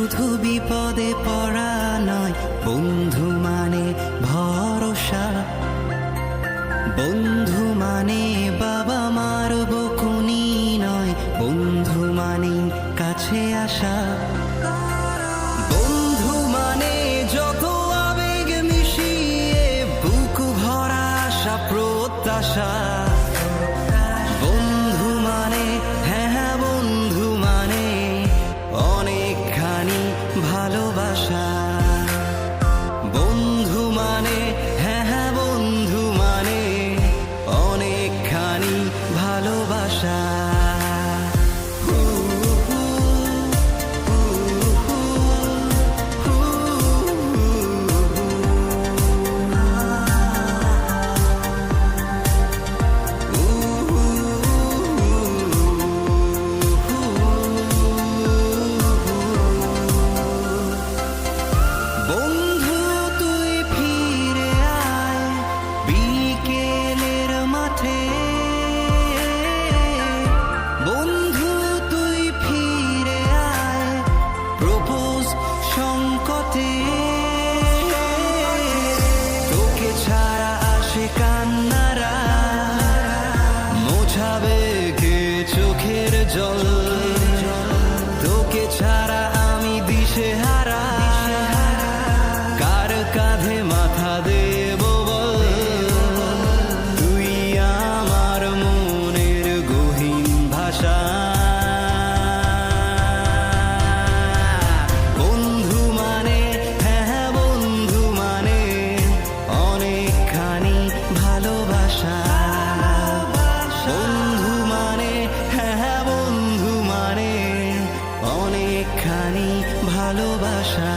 শুধু বিপদে পড়া নয়, বন্ধু মানে ভরসা। বন্ধু মানে বাবা মার বকুনি নয়, বন্ধু মানে কাছে আসা। বন্ধু মানে যত আবেগ মিশিয়ে বুক ভরা আশা প্রত্যাশা। বন্ধু মানে হ্যাঁ বন্ধু মানে অনেকখানি ভালোবাসা। বন্ধু মানে হ্যাঁ বন্ধু মানে অনেকখানি ভালোবাসা। বন্ধু তুই ফিরে আয় বিকেলের মাঠে। বন্ধু তুই ফিরে আয় প্রপোজ সংকটে। তোকে ছাড়া আসে কান্নারা, মোছাবে কে চোখের জল। তোকে ছাড়া আমি দিশেহারা, কার কাঁধে মাথা দেব বল। তুই আমার মনের গহীন ভাষা। বন্ধু মানে হ্যাঁ বন্ধু মানে অনেকখানি ভালোবাসা। বন্ধু মানে হ্যাঁ বন্ধু মানে অনেকখানি ভালোবাসা।